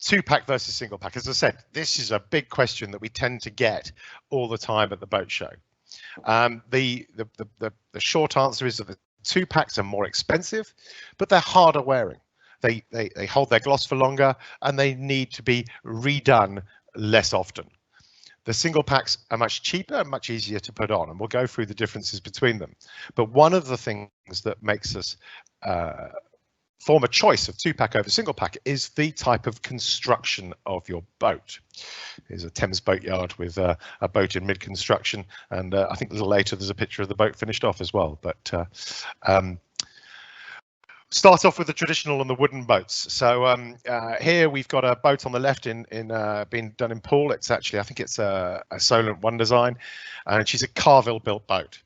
Two-pack versus single-pack. As I said, this is a big question that we tend to get all the time at the boat show. The short answer is that the two-packs are more expensive, but they're harder wearing. They hold their gloss for longer, and they need to be redone less often. The single packs are much cheaper and much easier to put on, and we'll go through the differences between them. But one of the things that makes us form a choice of two-pack over single-pack is the type of construction of your boat. Here's a Thames boatyard with a boat in mid-construction, and I think a little later there's a picture of the boat finished off as well. But start off with the traditional and the wooden boats. So here we've got a boat on the left in being done in Poole. It's actually, I think it's a Solent One design, and she's a Carval built boat.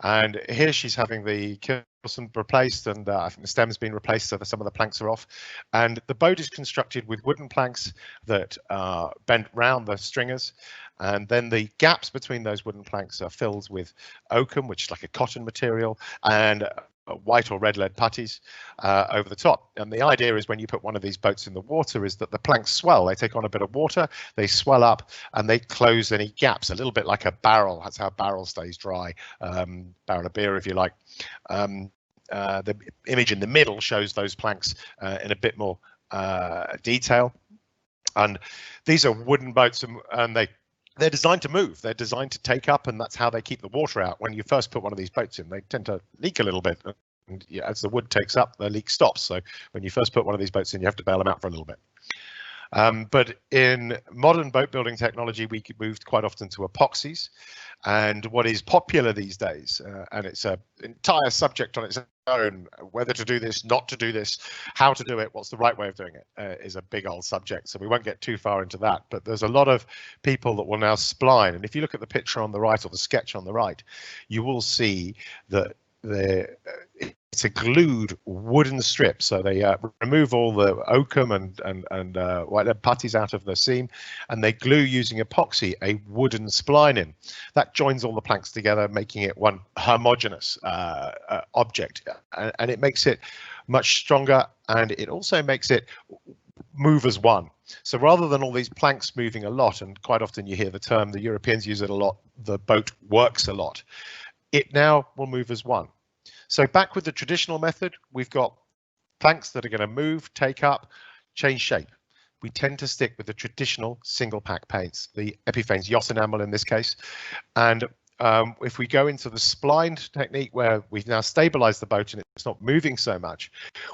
And here she's having the keelson replaced, and I think the stem's been replaced, so that some of the planks are off. And the boat is constructed with wooden planks that are bent round the stringers, and then the gaps between those wooden planks are filled with oakum, which is like a cotton material, and white or red lead putties over the top. And the idea is when you put one of these boats in the water is that the planks swell. They take on a bit of water, they swell up, and they close any gaps, a little bit like a barrel. That's how a barrel stays dry, barrel of beer if you like. The image in the middle shows those planks in a bit more detail. And these are wooden boats, and they're designed to move. They're designed to take up, and that's how they keep the water out. When you first put one of these boats in, they tend to leak a little bit. And as the wood takes up, the leak stops. So when you first put one of these boats in, you have to bail them out for a little bit. But in modern boat building technology, we moved quite often to epoxies. And what is popular these days, and it's an entire subject on its own, whether to do this, not to do this, how to do it, what's the right way of doing it, is a big old subject. So we won't get too far into that. But there's a lot of people that will now spline. And if you look at the picture on the right or the sketch on the right, you will see that it's a glued wooden strip. So they remove all the oakum and white lead putties out of the seam, and they glue using epoxy a wooden spline in. That joins all the planks together, making it one homogeneous object, and it makes it much stronger, and it also makes it move as one. So rather than all these planks moving a lot, and quite often you hear the term, the Europeans use it a lot, the boat works a lot, it now will move as one. So back with the traditional method, we've got planks that are going to move, take up, change shape. We tend to stick with the traditional single pack paints, the Epifanes yacht enamel in this case. And if we go into the splined technique where we've now stabilized the boat and it's not moving so much,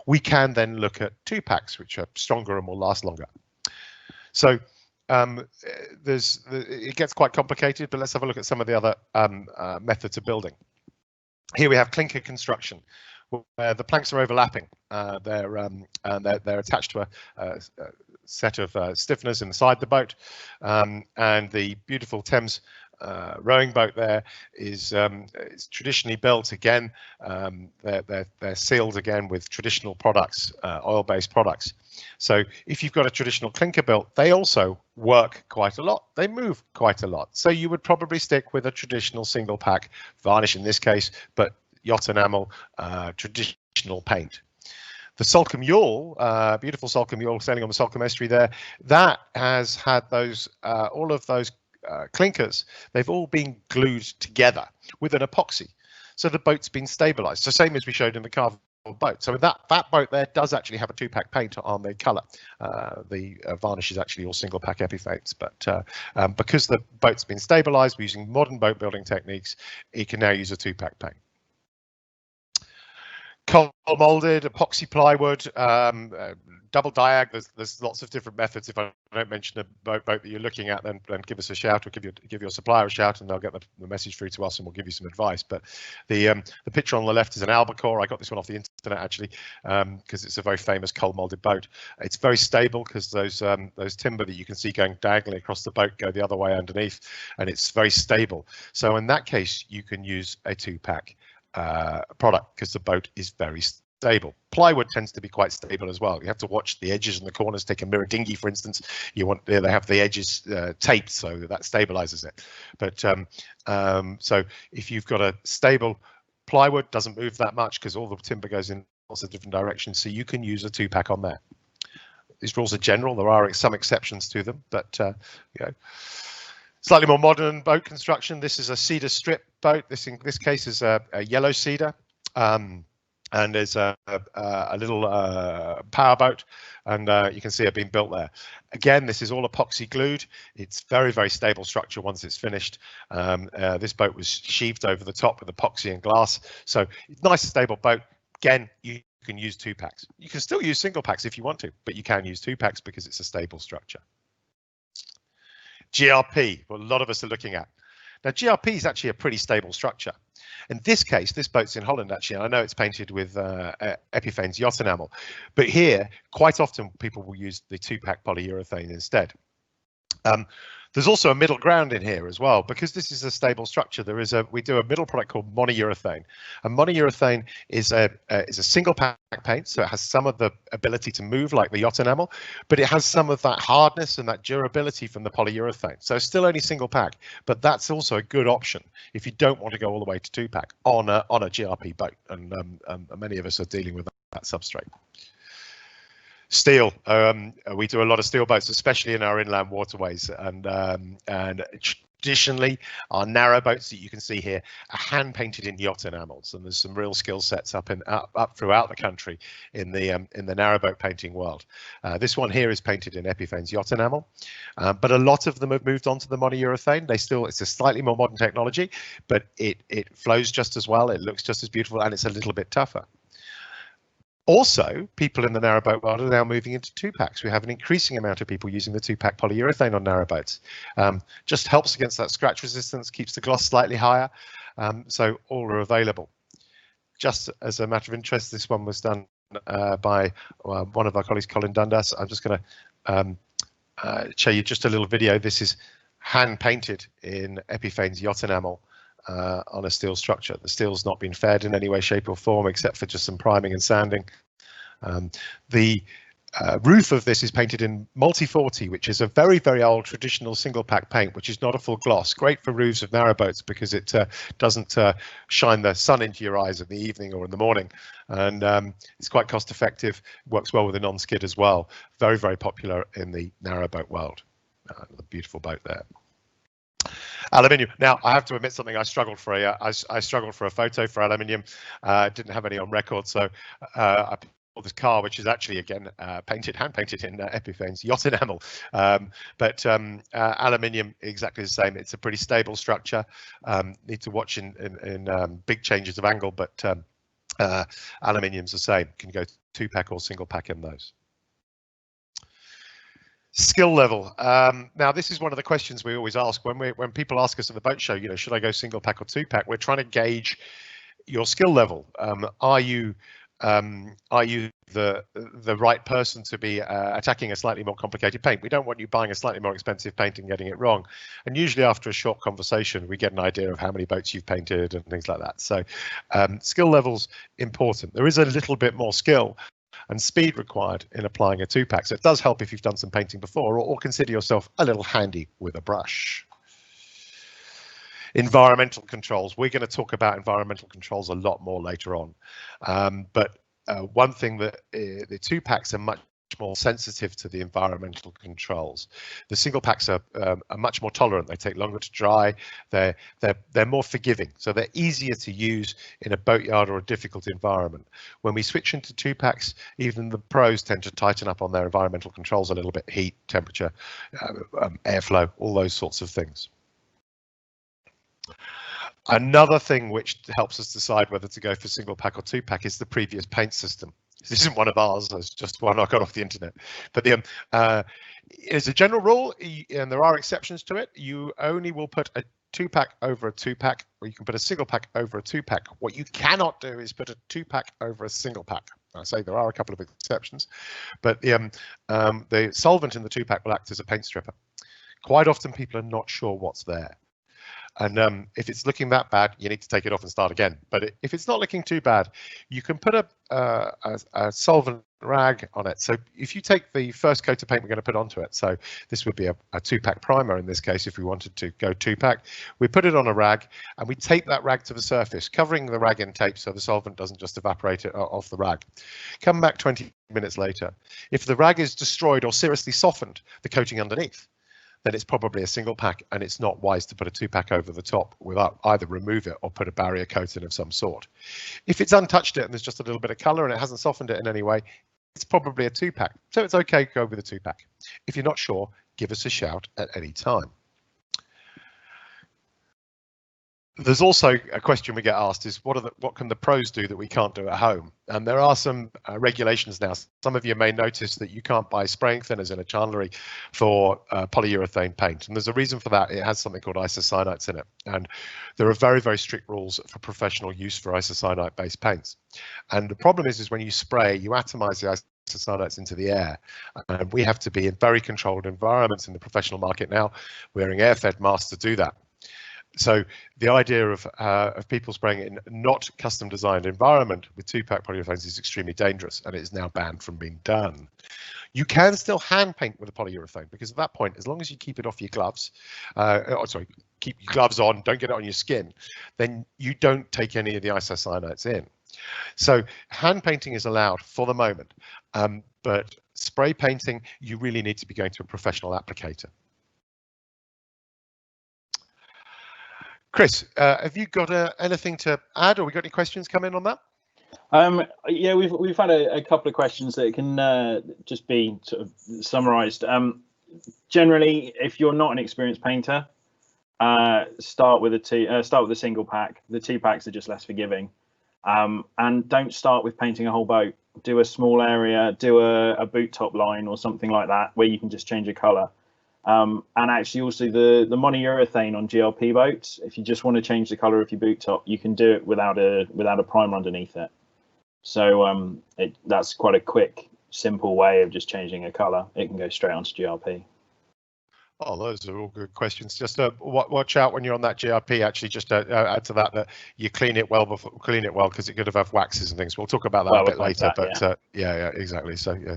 we can then look at two packs, which are stronger and will last longer. So it gets quite complicated, but let's have a look at some of the other methods of building. Here we have clinker construction, where the planks are overlapping. They're attached to a set of stiffeners inside the boat, and the beautiful Thames rowing boat there is traditionally built again. They're sealed again with traditional products, oil-based products. So if you've got a traditional clinker built, they also work quite a lot. They move quite a lot. So you would probably stick with a traditional single pack varnish in this case, but yacht enamel, traditional paint. The Salcombe yawl, beautiful Salcombe yawl sailing on the Salcombe estuary there, that has had those all of those clinkers. They've all been glued together with an epoxy. So the boat's been stabilized. So same as we showed in the Carval boat. So that boat there does actually have a two-pack paint on the colour. The varnish is actually all single-pack Epifanes, but because the boat's been stabilised, we're using modern boat building techniques, it can now use a two-pack paint. Cold moulded, epoxy plywood, double diag. There's lots of different methods. If I don't mention the boat that you're looking at, then give us a shout, or give your supplier a shout, and they'll get the message through to us, and we'll give you some advice. But the picture on the left is an albacore. I got this one off the internet actually, because it's a very famous cold molded boat. It's very stable because those timber that you can see going diagonally across the boat go the other way underneath, and it's very stable. So in that case, you can use a two-pack product because the boat is very stable. Plywood tends to be quite stable as well. You have to watch the edges and the corners. Take a mirror dinghy, for instance. They have the edges taped, so that stabilizes it. But so if you've got a stable plywood, doesn't move that much because all the timber goes in lots of different directions, so you can use a two-pack on there. these rules are general. There are some exceptions to them, but you know, slightly more modern boat construction. This is a Cedar Strip boat. This in this case is a yellow cedar, and there's a little power boat, and you can see it being built there. Again, this is all epoxy glued. It's very, very stable structure once it's finished. This boat was sheathed over the top with epoxy and glass, so nice stable boat. Again, you can use 2-packs. You can still use single packs if you want to, but you can use 2-packs because it's a stable structure. GRP, what a lot of us are looking at. Now, GRP is actually a pretty stable structure. In this case, this boat's in Holland, actually. I know it's painted with Epifanes yacht enamel, but here, quite often, people will use the 2-pack polyurethane instead. There's also a middle ground in here as well, because this is a stable structure. We do a middle product called monourethane, and monourethane is a single pack paint, so it has some of the ability to move like the yacht enamel, but it has some of that hardness and that durability from the polyurethane. So it's still only single pack, but that's also a good option if you don't want to go all the way to 2-pack on a GRP boat, and many of us are dealing with that substrate. Steel, we do a lot of steel boats, especially in our inland waterways, and traditionally our narrow boats that you can see here are hand painted in yacht enamels, and there's some real skill sets up throughout the country in the narrowboat painting world. This one here is painted in Epifanes yacht enamel, but a lot of them have moved on to the monourethane. It's a slightly more modern technology, but it flows just as well, it looks just as beautiful, and it's a little bit tougher. Also, people in the narrowboat world are now moving into 2-packs. We have an increasing amount of people using the 2-pack polyurethane on narrowboats. Just helps against that scratch resistance, keeps the gloss slightly higher, so all are available. Just as a matter of interest, this one was done by one of our colleagues, Colin Dundas. I'm just going to show you just a little video. This is hand painted in Epifanes yacht enamel on a steel structure. The steel's not been fed in any way, shape or form, except for just some priming and sanding. The roof of this is painted in multi 40, which is a very, very old traditional single pack paint, which is not a full gloss. Great for roofs of narrowboats because it doesn't shine the sun into your eyes in the evening or in the morning, and it's quite cost effective, works well with a non-skid as well. Very, very popular in the narrowboat world. A beautiful boat there. Aluminium. Now, I have to admit something. I struggled for a photo for aluminium. Didn't have any on record, so I built this car, which is actually again hand painted in Epifanes yacht enamel. But aluminium, exactly the same. It's a pretty stable structure. Need to watch in big changes of angle, but aluminium's the same. Can go 2-pack or single pack in those. Skill level. Now, this is one of the questions we always ask when people ask us at the boat show, should I go single pack or 2-pack? We're trying to gauge your skill level. Are you the right person to be attacking a slightly more complicated paint? We don't want you buying a slightly more expensive paint and getting it wrong. And usually after a short conversation, we get an idea of how many boats you've painted and things like that. So skill level's important. There is a little bit more skill and speed required in applying a 2-pack. So it does help if you've done some painting before, or consider yourself a little handy with a brush. Environmental controls. We're going to talk about environmental controls a lot more later on. But one thing that the 2-packs are much more sensitive to the environmental controls. The single packs are much more tolerant. They take longer to dry. They're more forgiving, so they're easier to use in a boatyard or a difficult environment. When we switch into 2-packs, even the pros tend to tighten up on their environmental controls a little bit: heat, temperature, airflow, all those sorts of things. Another thing which helps us decide whether to go for single pack or 2-pack is the previous paint system. This isn't one of ours, it's just one I got off the internet. But as a general rule, and there are exceptions to it, you only will put a 2-pack over a 2-pack, or you can put a single pack over a 2-pack. What you cannot do is put a 2-pack over a single pack. I say there are a couple of exceptions, but the solvent in the 2-pack will act as a paint stripper. Quite often people are not sure what's there. And if it's looking that bad, you need to take it off and start again. But if it's not looking too bad, you can put a solvent rag on it. So if you take the first coat of paint we're going to put onto it, so this would be a 2-pack primer in this case if we wanted to go 2-pack, we put it on a rag and we tape that rag to the surface, covering the rag in tape so the solvent doesn't just evaporate it off the rag. Come back 20 minutes later. If the rag is destroyed or seriously softened the coating underneath, then it's probably a single pack, and it's not wise to put a 2-pack over the top without either remove it or put a barrier coating of some sort. If it's untouched it and there's just a little bit of color and it hasn't softened it in any way, it's probably a 2-pack. So it's okay to go with a 2-pack. If you're not sure, give us a shout at any time. There's also a question we get asked is what can the pros do that we can't do at home? And there are some regulations now. Some of you may notice that you can't buy spraying thinners in a chandlery for polyurethane paint. And there's a reason for that. It has something called isocyanates in it. And there are very, very strict rules for professional use for isocyanate based paints. And the problem is when you spray, you atomize the isocyanates into the air. And we have to be in very controlled environments in the professional market now, wearing air-fed masks to do that. So the idea of people spraying in not custom designed environment with 2-pack polyurethanes is extremely dangerous, and it is now banned from being done. You can still hand paint with a polyurethane, because at that point, as long as you keep it off your gloves, keep your gloves on, don't get it on your skin, then you don't take any of the isocyanates in. So hand painting is allowed for the moment, but spray painting, you really need to be going to a professional applicator. Chris, have you got anything to add, or we got any questions come in on that? Yeah, we've had a couple of questions that can just be sort of summarised. Generally, if you're not an experienced painter, start with a single pack. The 2-packs are just less forgiving, and don't start with painting a whole boat. Do a small area, do a boot top line or something like that, where you can just change a colour. And actually also the monourethane on GLP boats, if you just want to change the color of your boot top, you can do it without a primer underneath it. So that's quite a quick, simple way of just changing a color. It can go straight onto GLP. Oh, those are all good questions. Just watch out when you're on that GRP. Actually, just to add to that you clean it well because it could have waxes and things. We'll talk about that a bit later. But yeah, exactly. So yeah.